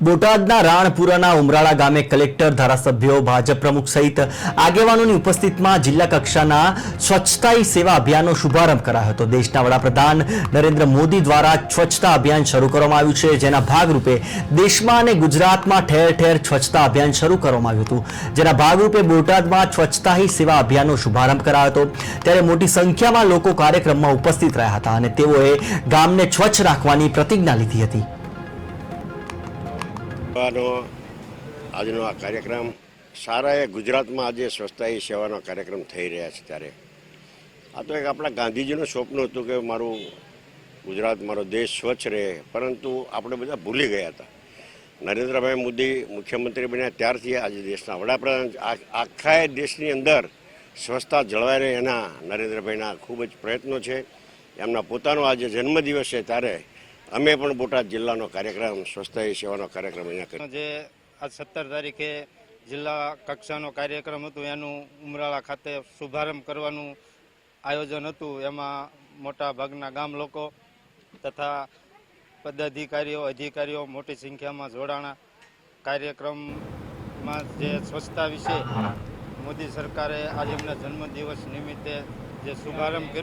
બોટાદના રાણપુરાના ઉમરાળા ગામે કલેક્ટર, ધારાસભ્યો, ભાજપ પ્રમુખ સહિત આગેવાનોની ઉપસ્થિતિમાં જિલ્લા કક્ષાના સ્વચ્છતા હી સેવા અભિયાનનો શુભારંભ કરાયો હતો। દેશના વડાપ્રધાન નરેન્દ્ર મોદી દ્વારા સ્વચ્છતા અભિયાન શરૂ કરવામાં આવ્યું છે, જેના ભાગરૂપે દેશમાં અને ગુજરાતમાં ઠેર ઠેર સ્વચ્છતા અભિયાન શરૂ કરવામાં આવ્યું હતું, જેના ભાગરૂપે બોટાદમાં સ્વચ્છતા હી સેવા અભિયાનનો શુભારંભ કરાયો હતો। ત્યારે મોટી સંખ્યામાં લોકો કાર્યક્રમમાં ઉપસ્થિત રહ્યા હતા અને તેઓએ ગામને સ્વચ્છ રાખવાની પ્રતિજ્ઞા લીધી હતી। આજનો આ કાર્યક્રમ સારા ગુજરાતમાં આજે સ્વચ્છતા હી સેવાનો કાર્યક્રમ થઈ રહ્યા છે। ત્યારે આ તો એક આપણા ગાંધીજીનું સ્વપ્ન હતું કે મારું ગુજરાત, મારો દેશ સ્વચ્છ રહે, પરંતુ આપણે બધા ભૂલી ગયા હતા। નરેન્દ્રભાઈ મોદી મુખ્યમંત્રી બન્યા ત્યારથી આજે દેશના વડાપ્રધાન આખા દેશની અંદર સ્વચ્છતા જળવાઈ રહે એના નરેન્દ્રભાઈના ખૂબ જ પ્રયત્નો છે। એમના પોતાનો આજે જન્મદિવસ છે, ત્યારે અમે પણ બોટાદ જિલ્લાનો કાર્યક્રમ સ્વચ્છતા હી સેવાનો કાર્યક્રમ અહીંયા કર્યો। જે આજ 17 તારીખે જિલ્લા કક્ષાનો કાર્યક્રમ હતું, એનું ઉમરાળા ખાતે શુભારંભ કરવાનું આયોજન હતું। એમાં મોટા ભાગના ગામ લોકો તથા પદાધિકારીઓ, અધિકારીઓ મોટી સંખ્યામાં જોડાણા। કાર્યક્રમમાં જે સ્વચ્છતા વિશે મોદી સરકારે આજે એમના જન્મદિવસ નિમિત્તે જે શુભારંભ કર્યો